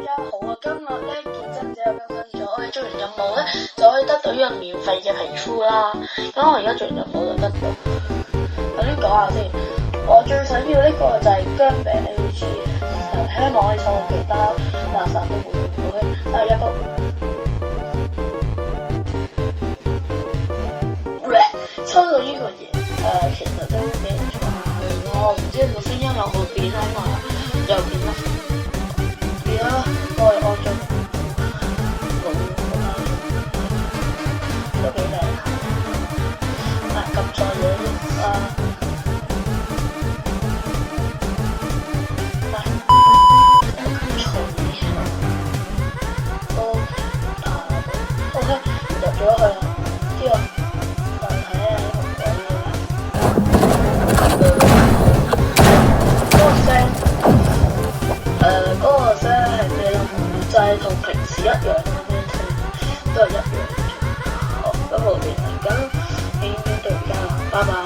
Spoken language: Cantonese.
好啊，今日咧健身者又更新咗，我哋做完任務咧就可以得到呢個免費嘅皮膚啦。咁我而家做完任務就得到。首先講下先，我最想要呢個就係薑餅 AG，希望可以抽到其他垃圾都會用到嘅。第一個，抽到呢個嘢，其實都幾唔錯嘅。我唔知個聲音有冇變啊嘛，又變啦。而家我係按照都幾靚下，撳錯嘢OK， 入咗去啦。之後嗰個聲係咩咧？就係同平時一樣咁樣聽，都係一樣嘅。好，咁我哋而家影影到而家啦，拜拜。